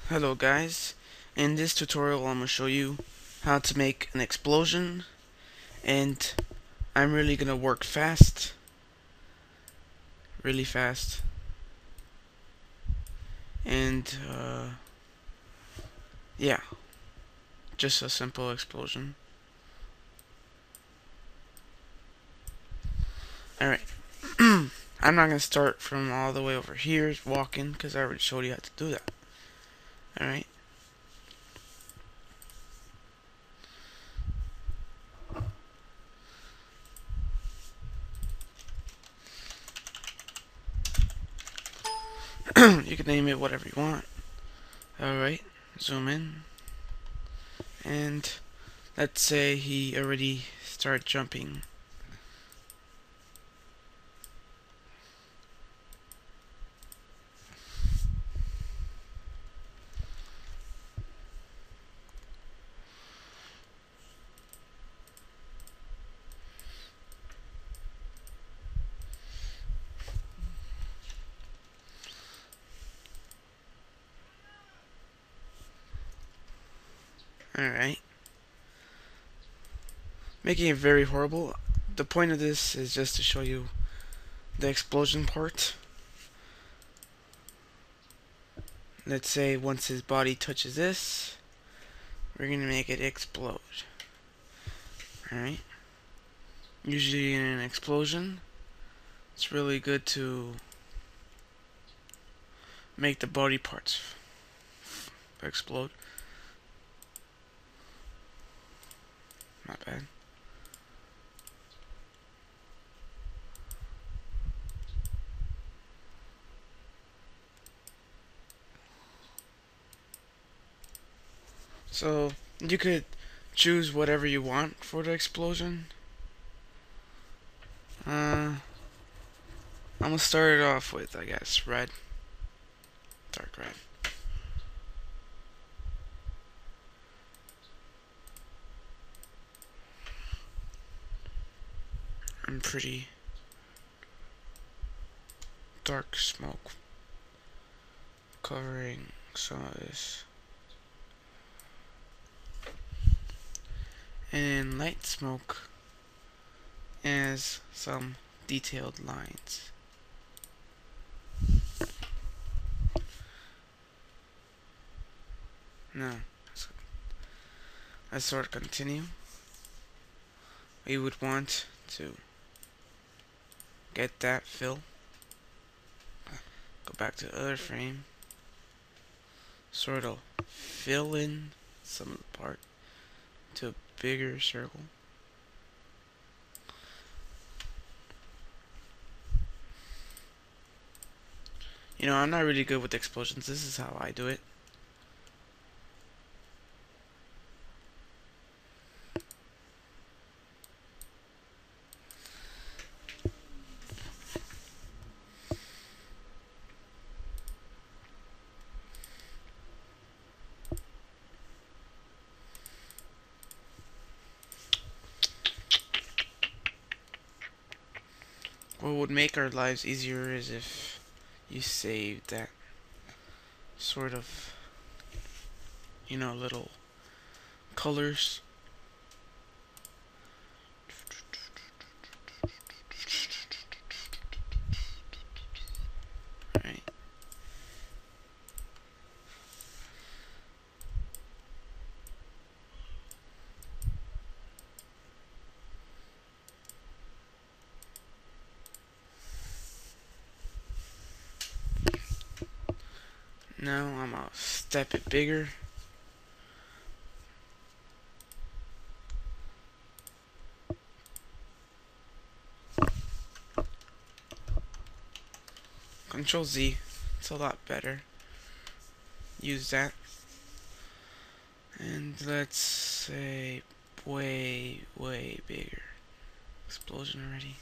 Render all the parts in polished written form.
Hello guys, in this tutorial I'm going to show you how to make an explosion, and I'm really going to work fast, really fast, and yeah, just a simple explosion. Alright, I'm not going to start from all the way over here walking because I already showed you how to do that. Alright. You can name it whatever you want. Alright, zoom in, and let's say he already started jumping. Alright. Making it very horrible. The point of this is just to show you the explosion part. Let's say once his body touches this, we're gonna make it explode. Alright. Usually in an explosion, it's really good to make the body parts explode. Not bad. So you could choose whatever you want for the explosion. I'm gonna start it off with, I guess, red. Dark red. And pretty dark smoke covering some of this. And light smoke as some detailed lines. Now, let's sort of continue. We would want to get that fill. Go back to the other frame. Sort of fill in some of the part to a bigger circle. You know, I'm not really good with explosions. This is how I do it. What would make our lives easier is if you saved that sort of, you know, little colors. Right. Now I'm gonna step it bigger. Control Z. It's a lot better. Use that. And let's say way bigger. Explosion already.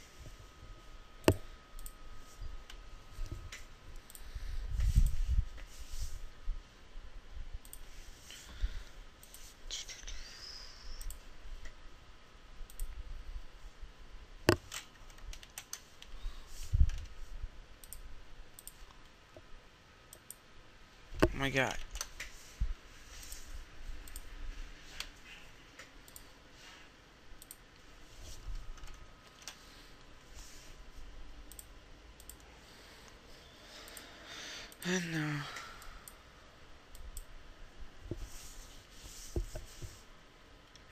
Oh my god.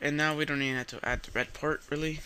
And now we don't even have to add the red part, really.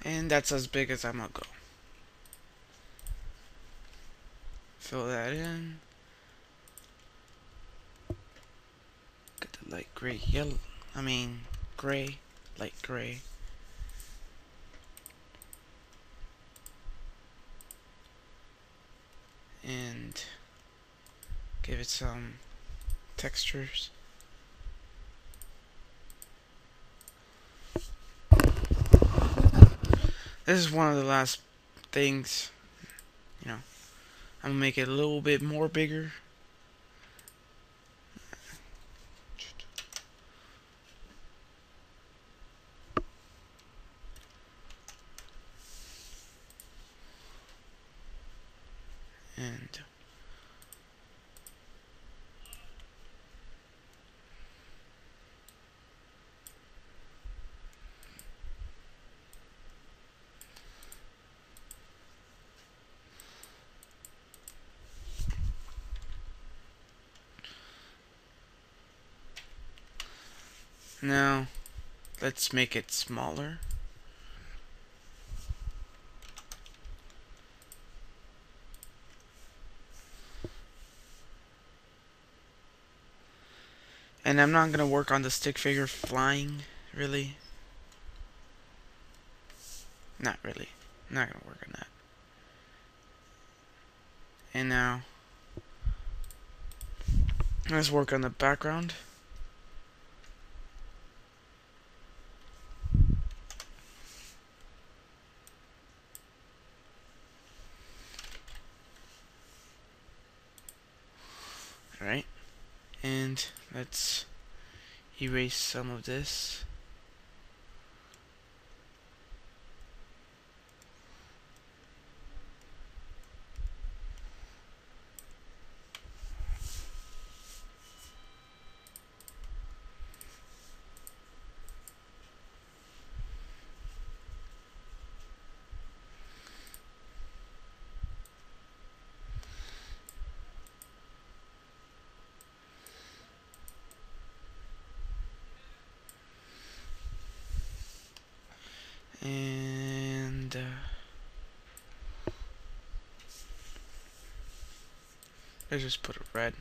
And that's as big as I'm gonna go. Fill that in. Get the light gray, yellow. Gray, light gray. And give it some textures. This is one of the last things, I'm gonna make it a little bit more bigger. And now let's make it smaller. And I'm not gonna work on the stick figure flying, really. Not really. I'm not gonna work on that. And now let's work on the background. Alright. And let's erase some of this. And let's just put a red.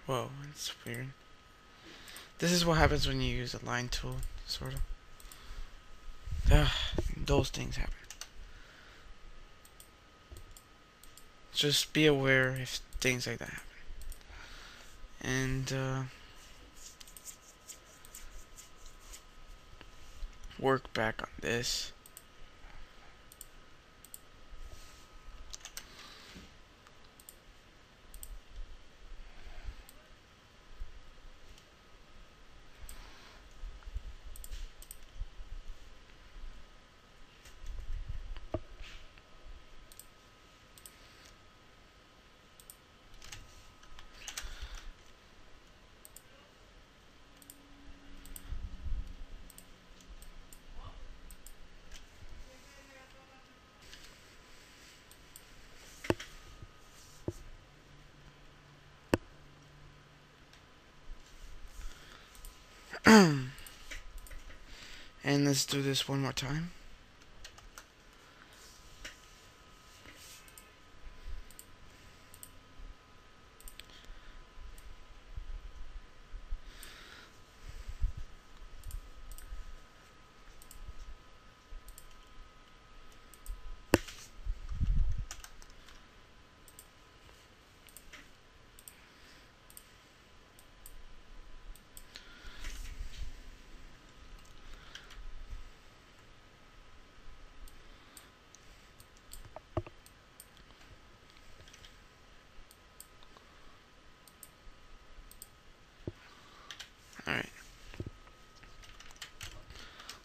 Whoa, that's weird. This is what happens when you use a line tool, sort of. Those things happen. Just be aware if things like that happen. And work back on this. And let's do this one more time.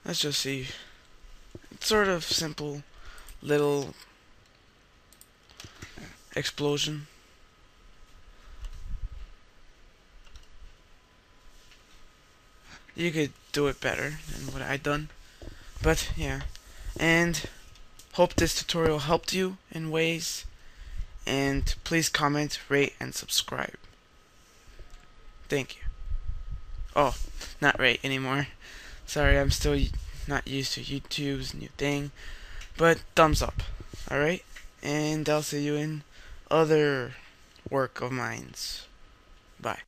let's just see. It's sort of simple little explosion. You could do it better than what I done. But yeah. And hope this tutorial helped you in ways. And please comment, rate, and subscribe. Thank you. Oh, not rate anymore. Sorry, I'm still not used to YouTube's new thing. But thumbs up. Alright? And I'll see you in other work of mine. Bye.